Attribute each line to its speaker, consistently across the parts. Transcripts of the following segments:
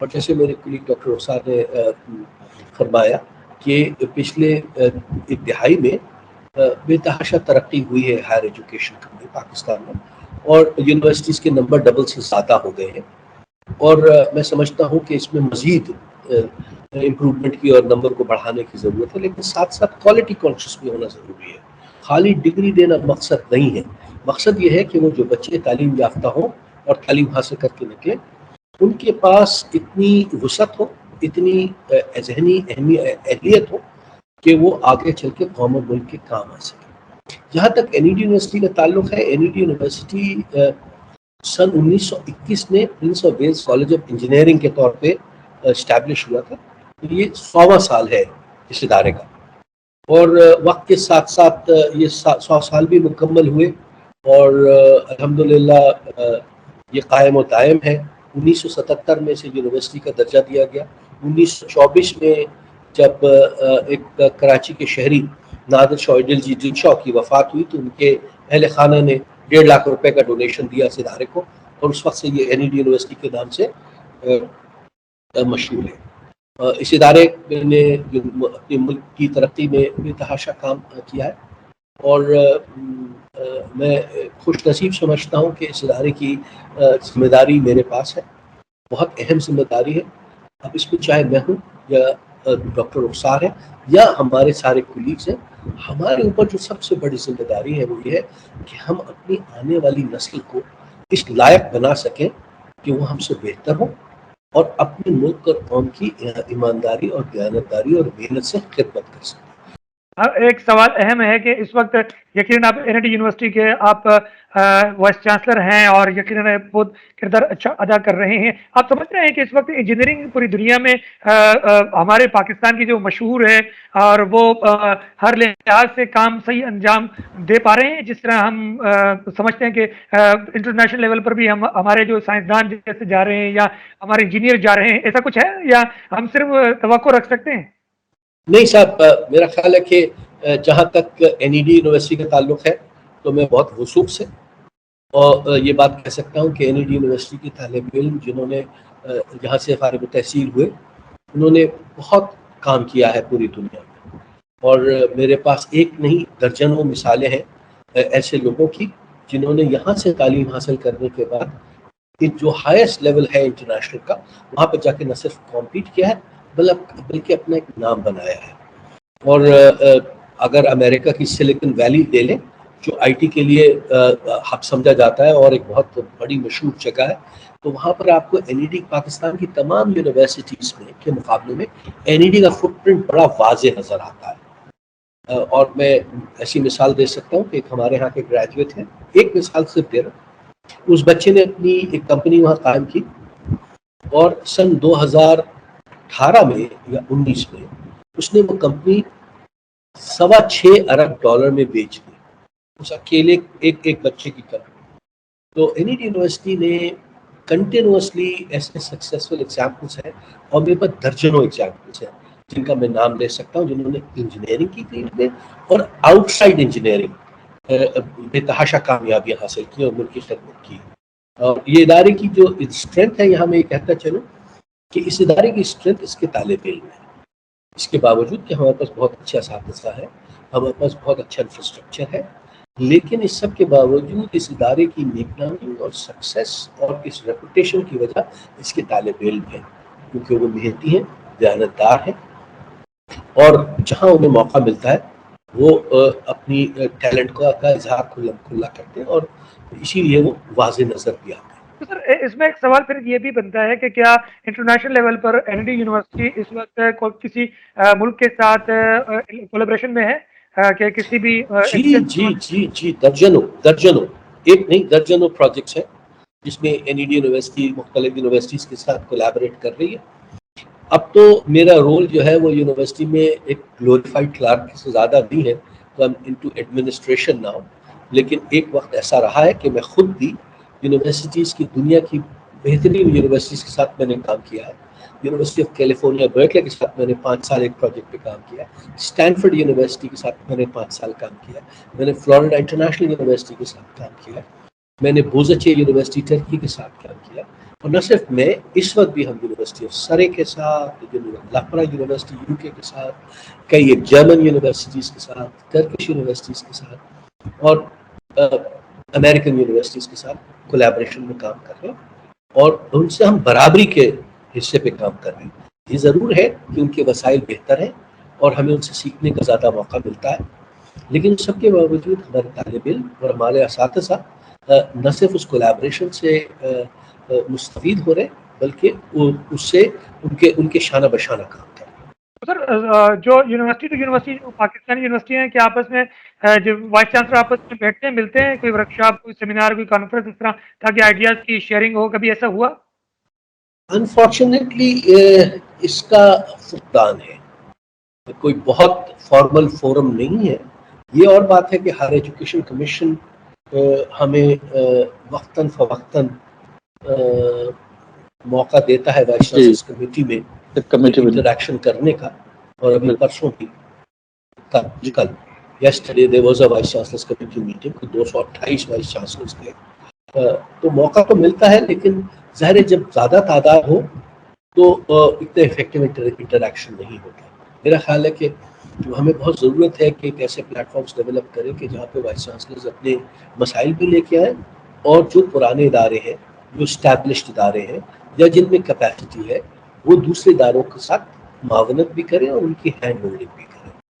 Speaker 1: اور جیسے میرے کلیگ ڈاکٹر رخسار نے فرمایا کہ پچھلے ایک دہائی میں بے تحاشا ترقی ہوئی ہے ہائر ایجوکیشن میں پاکستان میں، اور یونیورسٹیز کے نمبر ڈبل سے زیادہ ہو گئے ہیں، اور میں سمجھتا ہوں کہ اس میں مزید امپرومنٹ کی اور نمبر کو بڑھانے کی ضرورت ہے، لیکن ساتھ ساتھ کوالٹی کانشیس بھی ہونا ضروری ہے۔ خالی ڈگری دینا مقصد نہیں ہے، مقصد یہ ہے کہ وہ جو بچے تعلیم یافتہ ہوں اور تعلیم حاصل کر کے نکلیں، ان کے پاس اتنی وسعت ہو، اتنی ذہنی اہلیت ہو کہ وہ آگے چل کے قوم اور ملک کے کام آ سکے۔ جہاں تک این ای ڈی یونیورسٹی کا تعلق ہے، این ای ڈی یونیورسٹی سن 1921 میں Prince of Wales College of Engineering کے طور پہ اسٹیبلش ہوا تھا۔ یہ 100واں سال ہے اس ادارے کا، اور وقت کے ساتھ ساتھ یہ 100 سال بھی مکمل ہوئے، اور الحمدللہ یہ قائم و دائم ہے۔ 1977 میں اسے یونیورسٹی کا درجہ دیا گیا۔ 1924 میں جب ایک کراچی کے شہری نادر شاہ دل شاہ کی وفات ہوئی تو ان کے اہل خانہ نے 1.5 لاکھ روپے کا ڈونیشن دیا اس ادارے کو، اور اس وقت سے یہ این ای ڈی یونیورسٹی کے نام سے مشہور ہے۔ اس ادارے نے اپنے ملک کی ترقی میں بے تحاشا کام کیا ہے، اور میں خوش نصیب سمجھتا ہوں کہ اس ادارے کی ذمہ داری میرے پاس ہے، بہت اہم ذمہ داری ہے۔ اب اس میں چاہے میں ہوں یا ڈاکٹر رخسار ہے یا ہمارے سارے کولیگز ہیں، ہمارے اوپر جو سب سے بڑی ذمہ داری ہے وہ یہ ہے کہ ہم اپنی آنے والی نسل کو اس لائق بنا سکیں کہ وہ ہم سے بہتر ہوں اور اپنے ملک اور قوم کی ایمانداری اور دیانتداری اور محنت سے خدمت کر سکیں۔
Speaker 2: ایک سوال اہم ہے کہ اس وقت یقیناً آپ این ای ڈی یونیورسٹی کے آپ وائس چانسلر ہیں اور یقیناً بہت کردار اچھا ادا کر رہے ہیں۔ آپ سمجھ رہے ہیں کہ اس وقت انجینئرنگ پوری دنیا میں ہمارے پاکستان کی جو مشہور ہے اور وہ ہر لحاظ سے کام صحیح انجام دے پا رہے ہیں، جس طرح ہم سمجھتے ہیں کہ انٹرنیشنل لیول پر بھی ہمارے جو سائنسدان جیسے جا رہے ہیں یا ہمارے انجینئر جا رہے ہیں، ایسا کچھ ہے یا ہم صرف توقع رکھ سکتے ہیں؟
Speaker 1: نہیں صاحب، میرا خیال ہے کہ جہاں تک این ای ڈی یونیورسٹی کا تعلق ہے تو میں بہت وثوق سے اور یہ بات کہہ سکتا ہوں کہ این ای ڈی یونیورسٹی کے طالب علم جنہوں نے یہاں سے فارغ التحصیل ہوئے، انہوں نے بہت کام کیا ہے پوری دنیا میں، اور میرے پاس ایک نہیں درجنوں مثالیں ہیں ایسے لوگوں کی جنہوں نے یہاں سے تعلیم حاصل کرنے کے بعد جو ہائیسٹ لیول ہے انٹرنیشنل کا، وہاں پہ جا کے نہ صرف کمپیٹ کیا ہے بلکہ اپنا ایک نام بنایا ہے۔ اور اگر امریکہ کی سلیکن ویلی لے لیں جو آئی ٹی کے لیے ہب سمجھا جاتا ہے اور ایک بہت بڑی مشہور جگہ ہے، تو وہاں پر آپ کو این ای ڈی پاکستان کی تمام یونیورسٹیز میں کے مقابلے میں این ای ڈی کا فٹ پرنٹ بڑا واضح نظر آتا ہے۔ اور میں ایسی مثال دے سکتا ہوں کہ ایک ہمارے ہاں کے گریجویٹ ہیں، ایک مثال صرف دے رہا ہوں، اس بچے نے اپنی ایک کمپنی وہاں قائم کی اور سن 2018 میں یا 19 میں اس نے وہ کمپنی $6.25 ارب میں بیچ دی، اس اکیلے ایک بچے کی کمپنی۔ تو این ای ڈی یونیورسٹی نے کنٹینوسلی ایسے سکسیسفل ایگزامپلس ہیں، اور میرے پاس درجنوں ایگزامپلس ہیں جن کا میں نام لے سکتا ہوں، جنہوں نے انجینئرنگ کی فیلڈ میں اور آؤٹ سائڈ انجینئرنگ بے تحاشا کامیابیاں حاصل کی اور ملک کی خدمت کی۔ اور یہ ادارے کی جو اسٹرینتھ ہے، یہاں میں یہ کہتا چلوں کہ اس ادارے کی اسٹرینتھ اس کے طالب علم ہے، اس کے باوجود کہ ہمارے پاس بہت اچھا اساتذہ ہے، ہمارے پاس بہت اچھا انفراسٹرکچر ہے، لیکن اس سب کے باوجود اس ادارے کی نیک نامی اور سکسیس اور اس ریپوٹیشن کی وجہ اس کے طالب علم ہیں، کیونکہ وہ محنتی ہیں، دیانتدار ہیں، اور جہاں انہیں موقع ملتا ہے وہ اپنی ٹیلنٹ کا اظہار کھلا کرتے ہیں، اور اسی لیے وہ واضح نظر بھی آتے ہیں۔
Speaker 2: سر اس میں ایک سوال پھر یہ بھی بنتا ہے کہ کیا انٹرنیشنل لیول پر این ای ڈی یونیورسٹی اس وقت کسی ملک کے ساتھ کولیبریشن میں ہے کہ کسی بھی
Speaker 1: جی درجنوں ایک نہیں درجنوں پروجیکٹس ہیں جس میں این ای ڈی یونیورسٹی مختلف یونیورسٹیز کے ساتھ کولیبریٹ کر رہی ہے۔ اب تو میرا رول جو ہے وہ یونیورسٹی میں ایک گلوریفائڈ کلرک سے زیادہ نہیں ہے، تو I'm into administration now، لیکن ایک وقت ایسا رہا ہے کہ میں خود بھی یونیورسٹیز کی دنیا کی بہترین یونیورسٹیز کے ساتھ میں نے کام کیا ہے۔ یونیورسٹی آف کیلیفورنیا برکلے کے ساتھ میں نے 5 سال ایک پروجیکٹ پہ کام کیا ہے، اسٹینفورڈ یونیورسٹی کے ساتھ میں نے 5 سال کام کیا ہے، میں نے فلوریڈا انٹرنیشنل یونیورسٹی کے ساتھ کام کیا ہے، میں نے بوزچے یونیورسٹی ٹرکی کے ساتھ کام کیا، اور نہ صرف میں، اس وقت بھی ہم یونیورسٹی آف سرے کے ساتھ، لاپرا یونیورسٹی یو کے ساتھ، کئی ایک جرمن یونیورسٹیز کے ساتھ، ٹرکش یونیورسٹیز کے ساتھ اور امریکن یونیورسٹیز کے ساتھ کولیبریشن میں کام کر رہے ہیں، اور ان سے ہم برابری کے حصے پہ کام کر رہے ہیں۔ یہ ضرور ہے کہ ان کے وسائل بہتر ہیں اور ہمیں ان سے سیکھنے کا زیادہ موقع ملتا ہے، لیکن سب کے باوجود ہمارے طالب علم اور ہمارے اساتذہ نہ صرف اس کولیبریشن سے مستفید ہو رہے بلکہ اس سے ان کے شانہ بشانہ کام کر رہے ہیں۔
Speaker 2: سر جو یونیورسٹی ٹو یونیورسٹی جو پاکستانی یونیورسٹی ہیں، کیا آپس میں جو وائس چانسلر آپس میں بیٹھتے ہیں، ملتے ہیں، کوئی ورکشاپ، کوئی سیمینار، کوئی کانفرنس اس طرح، تاکہ آئیڈیاز کی شیئرنگ ہو؟ کبھی ایسا ہوا؟
Speaker 1: انفارچونیٹلی اس کا فقدان ہے، کوئی بہت فارمل فورم نہیں ہے۔ یہ اور بات ہے کہ ہائر ایجوکیشن کمیشن ہمیں وقتاً فوقتاً موقع دیتا ہے وائس چانسلرز کمیٹی میں انٹریکشن کرنے کا، اور ابھی پرسوں بھی کل yesterday there was a vice chancellors committee meeting، 228 vice chancellors کے، تو موقع تو ملتا ہے، لیکن ظاہر ہے جب زیادہ تعداد ہو تو اتنا افیکٹو انٹریکشن نہیں ہوتا۔ میرا خیال ہے کہ ہمیں بہت ضرورت ہے کہ ایک ایسے پلیٹ فارمز ڈیولپ کریں کہ جہاں پہ وائس چانسلرز اپنے مسائل بھی لے کے آئیں، اور جو پرانے ادارے ہیں، جو اسٹیبلشڈ ادارے ہیں یا جن میں کیپیسٹی ہے، وہ دوسرے اداروں کے ساتھ معاونت بھی کریں اور ان کی ہینڈ ہولڈنگ بھی کریں۔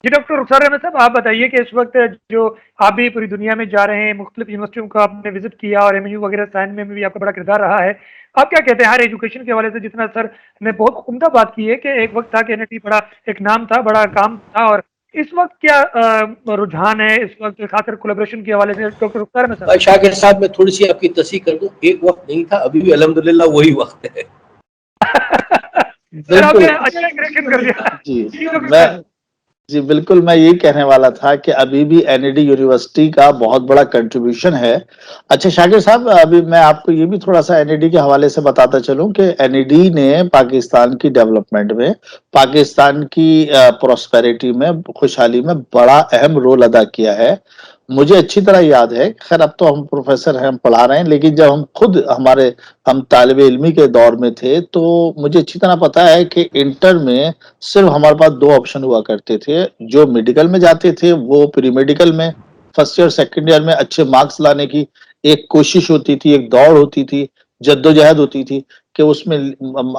Speaker 2: جی ڈاکٹر رخسار احمد صاحب، آپ بتائیے کہ اس وقت جو آپ بھی پوری دنیا میں جا رہے ہیں، مختلف یونیورسٹیوں کو آپ نے وزٹ کیا اور ایم یو وغیرہ سائن میں بھی آپ کا بڑا کردار رہا ہے، آپ کیا کہتے ہیں ہائر ایجوکیشن کے حوالے سے؟ جتنا سر نے بہت عمدہ بات کی ہے کہ ایک وقت تھا کہ NIT بڑا ایک نام تھا، بڑا کام تھا، اور اس وقت کیا رجحان ہے اس وقت، خاص کر کولیبریشن کے حوالے سے؟ ڈاکٹر رخسار احمد صاحب
Speaker 1: شاکر صاحب، میں تھوڑی سی آپ کی تصحیح کر دوں، ایک وقت نہیں تھا، ابھی بھی الحمدللہ وہی وقت ہے۔
Speaker 2: سر آپ
Speaker 3: بالکل
Speaker 2: نے اچھا کریکشن کر دیا۔
Speaker 3: جی
Speaker 2: ڈاکٹر
Speaker 3: میں
Speaker 2: صاحب
Speaker 3: جی بالکل میں یہی کہنے والا تھا کہ ابھی بھی NID یونیورسٹی کا بہت بڑا کنٹریبیوشن ہے۔ اچھا شاکر صاحب، ابھی میں آپ کو یہ بھی تھوڑا سا NID کے حوالے سے بتاتا چلوں کہ NID نے پاکستان کی ڈیولپمنٹ میں، پاکستان کی پراسپیرٹی میں، خوشحالی میں بڑا اہم رول ادا کیا ہے۔ مجھے اچھی طرح یاد ہے، خیر اب تو ہم پروفیسر ہیں، ہم پڑھا رہے ہیں، لیکن جب ہم خود ہم طالب علمی کے دور میں تھے تو مجھے اچھی طرح پتا ہے کہ انٹر میں صرف ہمارے پاس 2 آپشن ہوا کرتے تھے۔ جو میڈیکل میں جاتے تھے وہ پری میڈیکل میں فرسٹ ایئر سیکنڈ ایئر میں اچھے مارکس لانے کی ایک کوشش ہوتی تھی، ایک دوڑ ہوتی تھی، جدوجہد ہوتی تھی کہ اس میں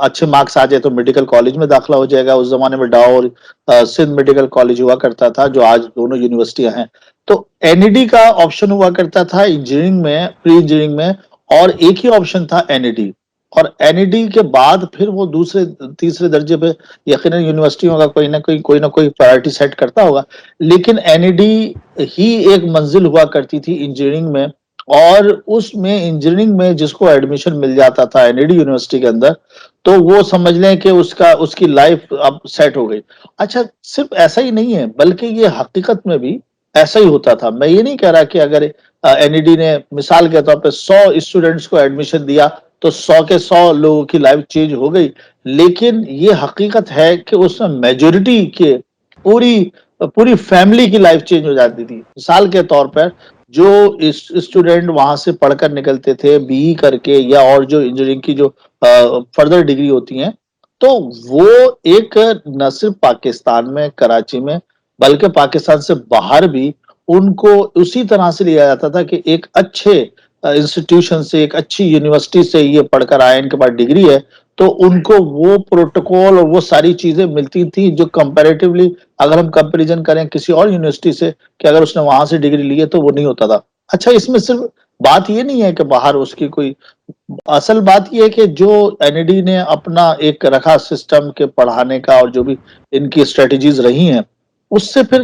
Speaker 3: اچھے مارکس آ جائے تو میڈیکل کالج میں داخلہ ہو جائے گا۔ اس زمانے میں ڈاؤ اور سندھ میڈیکل کالج ہوا کرتا تھا، جو آج دونوں یونیورسٹیاں ہیں۔ تو NID کا آپشن ہوا کرتا تھا انجینئرنگ میں، پری انجینئرنگ میں، اور ایک ہی آپشن تھا NID، اور NID کے بعد پھر وہ دوسرے تیسرے درجے پہ یقیناً یونیورسٹیوں کا کوئی نہ کوئی پرائرٹی سیٹ کرتا ہوگا، لیکن NID ہی ایک منزل ہوا کرتی تھی انجینئرنگ میں، اور اس میں انجینئرنگ میں جس کو ایڈمیشن مل جاتا تھا NID یونیورسٹی کے اندر، تو وہ سمجھ لیں کہ اس کی لائف اب سیٹ ہو گئی۔ اچھا صرف ایسا ہی نہیں ہے، بلکہ یہ حقیقت میں بھی ایسا ہی ہوتا تھا۔ میں یہ نہیں کہہ رہا کہ اگر NID نے مثال کے طور پہ 100 اسٹوڈنٹس کو ایڈمیشن دیا تو 100 کے 100 لوگوں کی لائف چینج ہو گئی، لیکن یہ حقیقت ہے کہ اس میں میجورٹی کے پوری فیملی کی لائف چینج ہو جاتی تھی۔ مثال کے طور پر جو اسٹوڈنٹ وہاں سے پڑھ کر نکلتے تھے BE کر کے، یا اور جو انجینئرنگ کی جو فردر ڈگری ہوتی ہیں، تو وہ ایک نہ صرف پاکستان میں کراچی میں بلکہ پاکستان سے باہر بھی ان کو اسی طرح سے لیا جاتا تھا کہ ایک اچھے انسٹیٹیوشن سے، ایک اچھی یونیورسٹی سے یہ پڑھ کر آئے، ان کے پاس ڈگری ہے، تو ان کو وہ پروٹوکول اور وہ ساری چیزیں ملتی تھی جو کمپیریٹیولی اگر ہم کمپیریزن کریں کسی اور یونیورسٹی سے کہ اگر اس نے وہاں سے ڈگری لی ہے تو وہ نہیں ہوتا تھا۔ اچھا اس میں صرف بات یہ نہیں ہے کہ باہر اس کی کوئی، اصل بات یہ ہے کہ جو NID نے اپنا ایک رکھا سسٹم کے پڑھانے کا، اور جو بھی ان کی اسٹریٹجیز رہی ہیں، اس سے پھر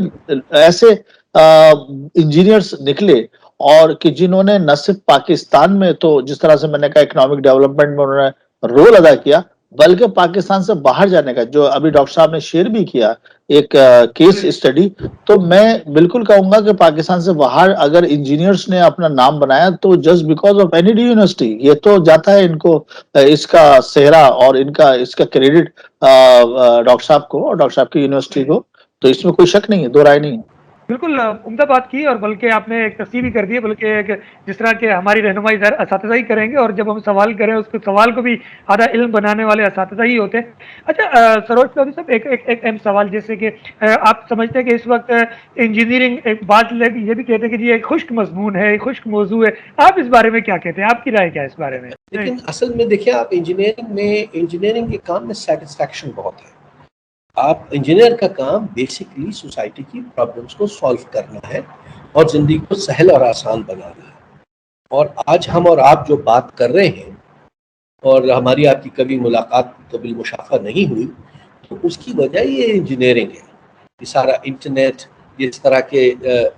Speaker 3: ایسے انجینئرز نکلے، اور کہ جنہوں نے نہ صرف پاکستان میں، تو جس طرح سے میں نے کہا اکنامک ڈیولپمنٹ میں انہوں نے رول ادا کیا، بلکہ پاکستان سے باہر جانے کا، جو ابھی ڈاکٹر صاحب نے شیئر بھی کیا ایک کیس اسٹڈی، تو میں بالکل کہوں گا کہ پاکستان سے باہر اگر انجینئرز نے اپنا نام بنایا تو just because of NID university, یہ تو جاتا ہے ان کو اس کا صحرا اور اس کا کریڈٹ ڈاکٹر صاحب کو اور ڈاکٹر صاحب کی یونیورسٹی کو، تو اس میں کوئی شک نہیں ہے، دو رائے نہیں ہے۔
Speaker 2: بالکل عمدہ بات کی، اور بلکہ آپ نے ایک تصحیح بھی کر دی ہے، بلکہ ایک جس طرح کہ ہماری رہنمائی ظاہر اساتذہ ہی کریں گے، اور جب ہم سوال کریں اس کو سوال کو بھی آدھا علم بنانے والے اساتذہ ہی ہوتے ہیں۔ اچھا سروج چودھری صاحب، ایک اہم سوال، جیسے کہ آپ سمجھتے ہیں کہ اس وقت انجینئرنگ ایک بات یہ بھی کہتے ہیں کہ جی ایک خشک مضمون ہے، ایک خشک موضوع ہے، آپ اس بارے میں کیا کہتے ہیں؟ آپ کی رائے کیا ہے اس بارے میں؟
Speaker 1: لیکن اصل میں دیکھیں آپ، انجینئرنگ کے کام میں سیٹسفیکشن بہت ہے۔ آپ انجینئر کا کام بیسکلی سوسائٹی کی پرابلمس کو سالو کرنا ہے اور زندگی کو سہل اور آسان بنانا ہے۔ اور آج ہم اور آپ جو بات کر رہے ہیں، اور ہماری آپ کی کبھی ملاقات قبل مشافہ نہیں ہوئی، تو اس کی وجہ یہ انجینئرنگ ہے۔ یہ سارا انٹرنیٹ، یہ اس طرح کے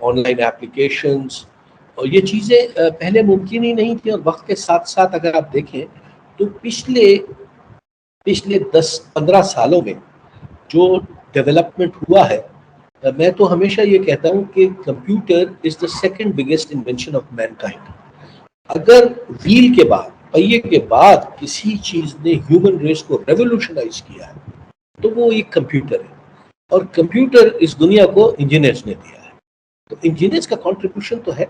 Speaker 1: آن لائن اپلیکیشنز، اور یہ چیزیں پہلے ممکن ہی نہیں تھی، اور وقت کے ساتھ ساتھ اگر آپ دیکھیں تو پچھلے 10-15 سالوں میں جو ڈیولپمنٹ ہوا ہے، میں تو ہمیشہ یہ کہتا ہوں کہ computer is the second biggest invention of mankind. اگر ویل کے بعد، پہیے کے بعد کسی چیز نے ہیومن ریس کو ریولوشنائز کیا ہے تو وہ ایک کمپیوٹر ہے، اور کمپیوٹر اس دنیا کو انجینئرز نے دیا ہے۔ تو انجینئرز کا کنٹریبیوشن تو ہے،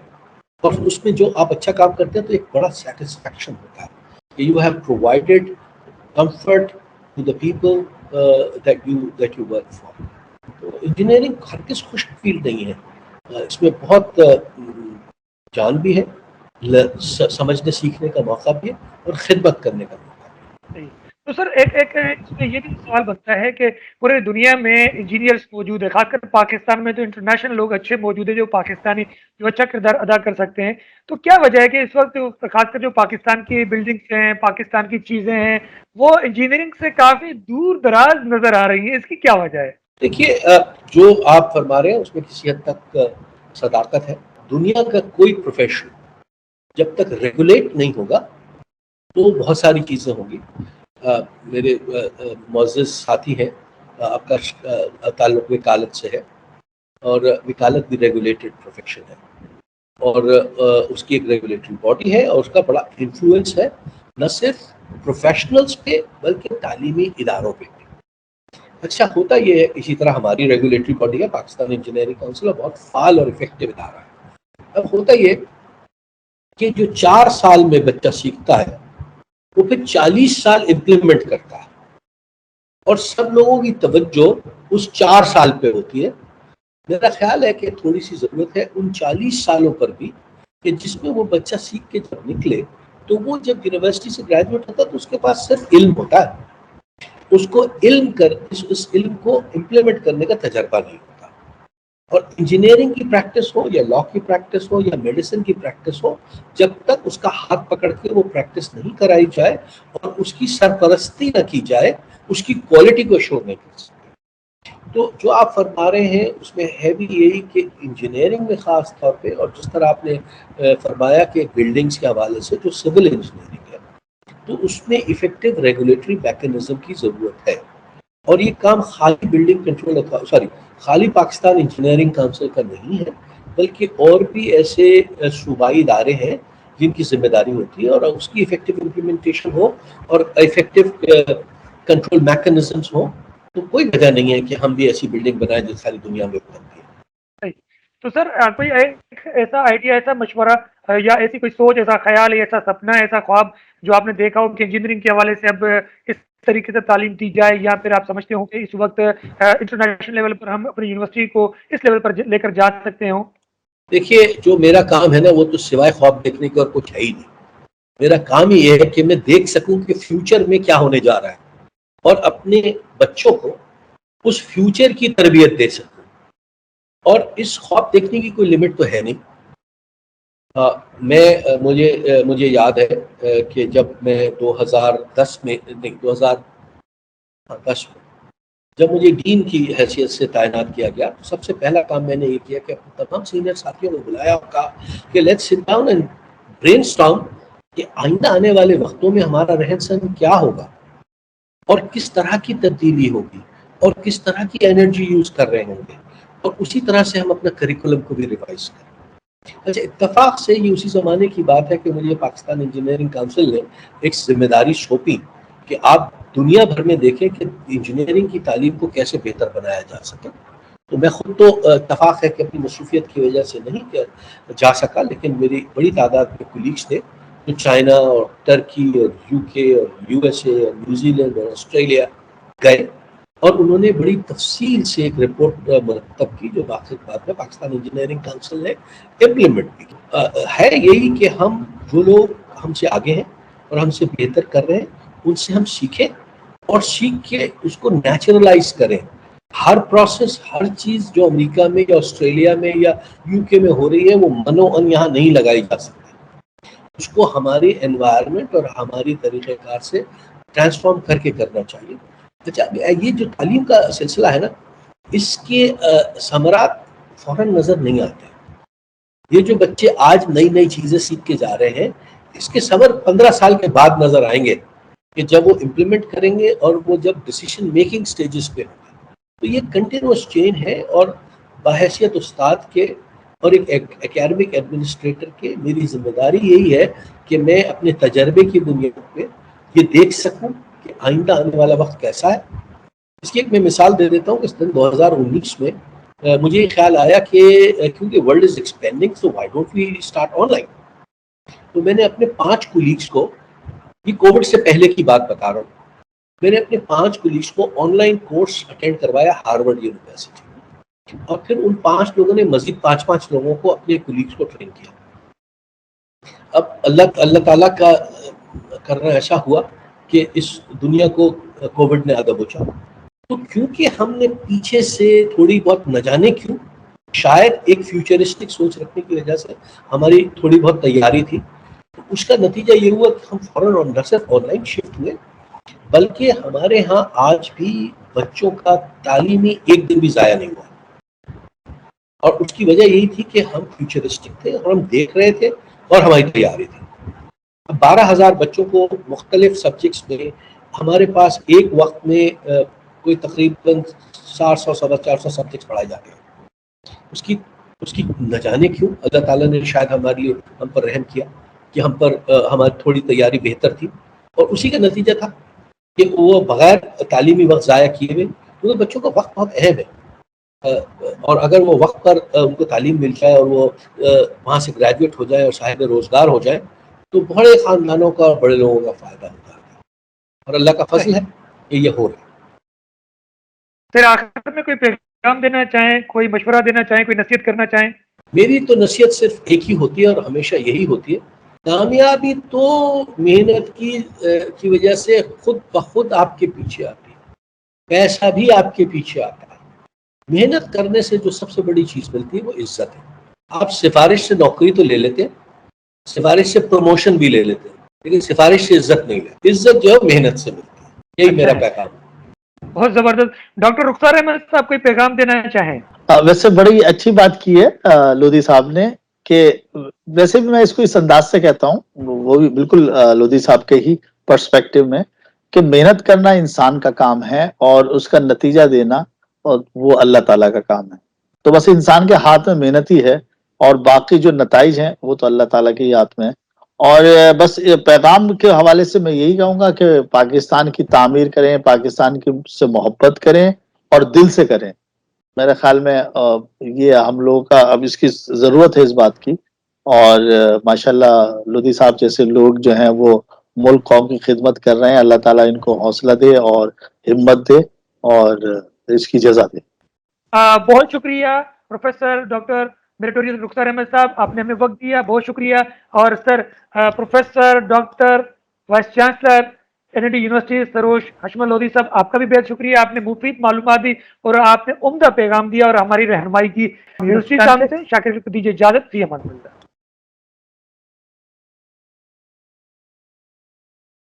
Speaker 1: اور اس میں جو آپ اچھا کام کرتے ہیں تو ایک بڑا سیٹسفیکشن ہوتا ہے کہ you have provided comfort to the people that you work for. تو انجینئرنگ ہرگز خشک فیلڈ نہیں ہے، اس میں بہت جان بھی ہے، سمجھنے سیکھنے کا موقع بھی ہے، اور خدمت کرنے کا موقع بھی ہے۔
Speaker 2: تو سر ایک اس میں یہ بھی سوال بنتا ہے کہ پورے دنیا میں انجینئرز موجود ہے، خاص کر پاکستان میں تو انٹرنیشنل لوگ اچھے موجود ہیں جو پاکستانی جو اچھا کردار ادا کر سکتے ہیں، تو کیا وجہ ہے کہ اس وقت خاص کر جو پاکستان کی بلڈنگس ہیں، پاکستان کی چیزیں ہیں، وہ انجینئرنگ سے کافی دور دراز نظر آ رہی ہیں؟ اس کی کیا وجہ ہے؟
Speaker 1: دیکھیے، جو آپ فرما رہے ہیں اس میں کسی حد تک صداقت ہے۔ دنیا کا کوئی پروفیشن جب تک ریگولیٹ نہیں ہوگا تو بہت ساری چیزیں ہوں گی۔ میرے معزز ساتھی ہیں، آپ کا تعلق وکالت سے ہے، اور وکالت بھی ریگولیٹڈ پروفیشن ہے، اور اس کی ایک ریگولیٹری باڈی ہے، اور اس کا بڑا انفلوئنس ہے نہ صرف پروفیشنلز پہ بلکہ تعلیمی اداروں پہ بھی۔ اچھا، ہوتا یہ ہے، اسی طرح ہماری ریگولیٹری باڈی ہے پاکستان انجینئرنگ کونسل، بہت فعال اور افیکٹو ادارہ ہے۔ اب ہوتا یہ کہ جو 4 سال میں بچہ سیکھتا ہے وہ پھر 40 سال امپلیمنٹ کرتا ہے، اور سب لوگوں کی توجہ اس 4 سال پہ ہوتی ہے۔ میرا خیال ہے کہ تھوڑی سی ضرورت ہے ان 40 سالوں پر بھی، کہ جس میں وہ بچہ سیکھ کے جب نکلے تو وہ جب یونیورسٹی سے گریجویٹ ہوتا ہے تو اس کے پاس صرف علم ہوتا ہے، اس کو اس علم کو امپلیمنٹ کرنے کا تجربہ نہیں ہوتا۔ اور انجینئرنگ کی پریکٹس ہو یا لا کی پریکٹس ہو یا میڈیسن کی پریکٹس ہو، جب تک اس کا ہاتھ پکڑ کے وہ پریکٹس نہیں کرائی جائے اور اس کی سرپرستی نہ کی جائے، اس کی کوالٹی کو ایشور نہیں کر سکتے۔ تو جو آپ فرما رہے ہیں اس میں ہے بھی یہی کہ انجینئرنگ میں خاص طور پہ، اور جس طرح آپ نے فرمایا کہ بلڈنگز کے حوالے سے جو سول انجینئرنگ ہے، تو اس میں ایفیکٹو ریگولیٹری میکینزم کی ضرورت ہے۔ اور یہ کام خالی بلڈنگ کنٹرول خالی پاکستان انجینئرنگ کونسل کا نہیں ہے، بلکہ اور بھی ایسے صوبائی ادارے ہیں جن کی ذمہ داری ہوتی ہے، اور اس کی ایفیکٹو امپلیمنٹیشن ہو اور ایفیکٹو کنٹرول میکینزمز ہوں، تو کوئی وجہ نہیں ہے کہ ہم بھی ایسی بلڈنگ بنائیں جو ساری دنیا میں بنتی ہے۔
Speaker 2: تو سر کوئی ایسا آئیڈیا، ایسا مشورہ، یا ایسی کوئی سوچ، ایسا خیال، ایسا سپنا، ایسا خواب جو آپ نے دیکھا ہو کہ انجینئرنگ کے حوالے سے اب اس طریقے سے تعلیم دی جائے، یا پھر آپ سمجھتے ہوں کہ اس وقت انٹرنیشنل لیول پر ہم اپنی یونیورسٹی کو اس لیول پر لے کر جا سکتے ہوں؟
Speaker 1: دیکھیے، جو میرا کام ہے نا وہ تو سوائے خواب دیکھنے کا اور کچھ ہے ہی نہیں۔ میرا کام ہی یہ ہے کہ میں دیکھ سکوں کہ فیوچر میں کیا ہونے جا رہا ہے، اور اپنے بچوں کو اس فیوچر کی تربیت دے سکوں۔ اور اس خواب دیکھنے کی کوئی لمٹ تو ہے نہیں۔ مجھے یاد ہے کہ جب میں 2010 میں جب مجھے ڈین کی حیثیت سے تعینات کیا گیا، تو سب سے پہلا کام میں نے یہ کیا کہ اپنے تمام سینئر ساتھیوں کو بلایا اور کہا کہ let's sit down and brain storm کہ آئندہ آنے والے وقتوں میں ہمارا رہن سہن کیا ہوگا، اور کس طرح کی تبدیلی ہوگی، اور کس طرح کی انرجی یوز کر رہے ہوں گے، اور اسی طرح سے ہم اپنا کریکولم کو بھی ریوائز کریں۔ اچھا، اتفاق سے یہ اسی زمانے کی بات ہے کہ مجھے پاکستان انجینئرنگ کونسل نے ایک ذمہ داری سونپی کہ آپ دنیا بھر میں دیکھیں کہ انجینئرنگ کی تعلیم کو کیسے بہتر بنایا جا سکے، تو میں خود تو اتفاق ہے کہ اپنی مصروفیت کی وجہ سے نہیں جا سکا، لیکن میری بڑی تعداد میں کولیگس تھے جو چائنا اور ٹرکی اور یو کے اور یو ایس اے اور نیوزی لینڈ اور آسٹریلیا گئے، اور انہوں نے بڑی تفصیل سے ایک رپورٹ مرتب کی جو بعد میں پاکستان انجینئرنگ کونسل نے امپلیمنٹ کی۔ ہے یہی کہ ہم جو لوگ ہم سے آگے ہیں اور ہم سے بہتر کر رہے ہیں ان سے ہم سیکھیں اور سیکھ کے اس کو نیچرلائز کریں۔ ہر پروسیس، ہر چیز جو امریکہ میں یا آسٹریلیا میں یا یو کے میں ہو رہی ہے وہ منوعن یہاں نہیں لگائی جا سکتی، اس کو ہماری انوائرمنٹ اور ہماری طریقہ کار سے ٹرانسفارم کر کے کرنا چاہیے۔ اچھا، یہ جو تعلیم کا سلسلہ ہے نا، اس کے ثمرات فوراً نظر نہیں آتے۔ یہ جو بچے آج نئی نئی چیزیں سیکھ کے جا رہے ہیں، اس کے ثمر 15 سال کے بعد نظر آئیں گے کہ جب وہ امپلیمنٹ کریں گے اور وہ جب ڈیسیشن میکنگ سٹیجز پہ ہوں گے۔ تو یہ کنٹینیوس چین ہے، اور بحیثیت استاد کے اور ایک اکیڈمک ایڈمنسٹریٹر کے میری ذمہ داری یہی ہے کہ میں اپنے تجربے کی بنیاد پہ یہ دیکھ سکوں کہ آئندہ آنے والا وقت کیسا ہے۔ اس کی ایک میں مثال دے دیتا ہوں کہ 2019 میں مجھے یہ خیال آیا کہ کیونکہ world is expanding, so why don't we start online. تو میں نے اپنے 5 کولیگس کو، یہ کووڈ سے پہلے کی بات بتا رہا ہوں، میں نے اپنے 5 کولیگس کو آن لائن کورس اٹینڈ کروایا ہارورڈ یونیورسٹی، اور پھر ان 5 لوگوں نے مزید 5 لوگوں کو اپنے کولیگس کو ٹرین کیا۔ اب اللہ تعالیٰ کا کرنا ایسا ہوا کہ اس دنیا کو کووڈ نے آدھا بوچھا، تو کیونکہ ہم نے پیچھے سے تھوڑی بہت نہ جانے کیوں، شاید ایک فیوچرسٹک سوچ رکھنے کی وجہ سے ہماری تھوڑی بہت تیاری تھی، تو اس کا نتیجہ یہ ہوا کہ ہم فوراً نہ صرف آن لائن شفٹ ہوئے، بلکہ ہمارے ہاں آج بھی بچوں کا تعلیمی ایک دن بھی ضائع نہیں ہوا، اور اس کی وجہ یہی تھی کہ ہم فیوچرسٹک تھے اور ہم دیکھ رہے تھے اور ہماری تیاری تھی۔ 12,000 بچوں کو مختلف سبجیکٹس میں ہمارے پاس ایک وقت میں کوئی تقریباً 400-450 سبجیکٹس پڑھائے جاتے ہیں۔ اس کی نہ جانے کیوں اللہ تعالیٰ نے شاید ہم پر رحم کیا کہ ہم پر ہماری تھوڑی تیاری بہتر تھی، اور اسی کا نتیجہ تھا کہ وہ بغیر تعلیمی وقت ضائع کیے ہوئے، کیونکہ بچوں کا وقت بہت اہم ہے، اور اگر وہ وقت پر ان کو تعلیم مل جائے اور وہ وہاں سے گریجویٹ ہو جائے اور صاحب روزگار ہو جائے تو بڑے خاندانوں کا اور بڑے لوگوں کا فائدہ ہوتا ہے، اور اللہ کا فضل ہے کہ یہ ہو رہا ہے۔
Speaker 2: پھر آخر میں کوئی پیغام دینا چاہیں، کوئی مشورہ دینا چاہیں، کوئی نصیحت کرنا چاہیں؟
Speaker 1: میری تو نصیحت صرف ایک ہی ہوتی ہے اور ہمیشہ یہی ہوتی ہے، کامیابی تو محنت کی وجہ سے خود بخود آپ کے پیچھے آتی ہے، پیسہ بھی آپ کے پیچھے آتا ہے۔ محنت کرنے سے جو سب سے بڑی چیز ملتی ہے وہ عزت ہے۔ آپ سفارش سے نوکری تو لے لیتے ہیں، سفارش سے پروموشن بھی لے لیتے ہیں، لیکن سفارش سے عزت نہیں لیتے۔ عزت جو ہے محنت سے ملتی ہے، یہی میرا پیغام ہے۔
Speaker 2: بہت زبردست۔ ڈاکٹر رخسار احمد صاحب کوئی پیغام دینا چاہیں؟
Speaker 3: ویسے بڑی اچھی بات کی ہے لودھی صاحب نے، کہ ویسے بھی میں اس کو اس انداز سے کہتا ہوں، وہ بھی بالکل لودھی صاحب کے ہی پرسپیکٹو میں، کہ محنت کرنا انسان کا کام ہے اور اس کا نتیجہ دینا اور وہ اللہ تعالیٰ کا کام ہے۔ تو بس انسان کے ہاتھ میں محنت ہی ہے، اور باقی جو نتائج ہیں وہ تو اللہ تعالیٰ کے ہی ہاتھ میں ہے۔ اور بس پیغام کے حوالے سے میں یہی کہوں گا کہ پاکستان کی تعمیر کریں، پاکستان کی سے محبت کریں اور دل سے کریں۔ میرے خیال میں یہ ہم لوگوں کا اب اس کی ضرورت ہے اس بات کی، اور ماشاءاللہ لودھی صاحب جیسے لوگ جو ہیں وہ ملک قوم کی خدمت کر رہے ہیں، اللہ تعالیٰ ان کو حوصلہ دے اور ہمت دے اور اس کی جزا دے۔
Speaker 2: بہت شکریہ professor doctor meritorious Rukhsar Ahmed صاحب، آپ نے ہمیں وقت دیا، بہت شکریہ۔ اور sir professor doctor vice chancellor NIT university Sarosh Hashmat Lodhi صاحب، آپ کا بھی بہت شکریہ، آپ نے مفید معلومات دی اور آپ نے عمدہ پیغام دیا اور ہماری رہنمائی کی۔ یونیورسٹی سے شاکر کو دیجیے اجازت، فی امان اللہ۔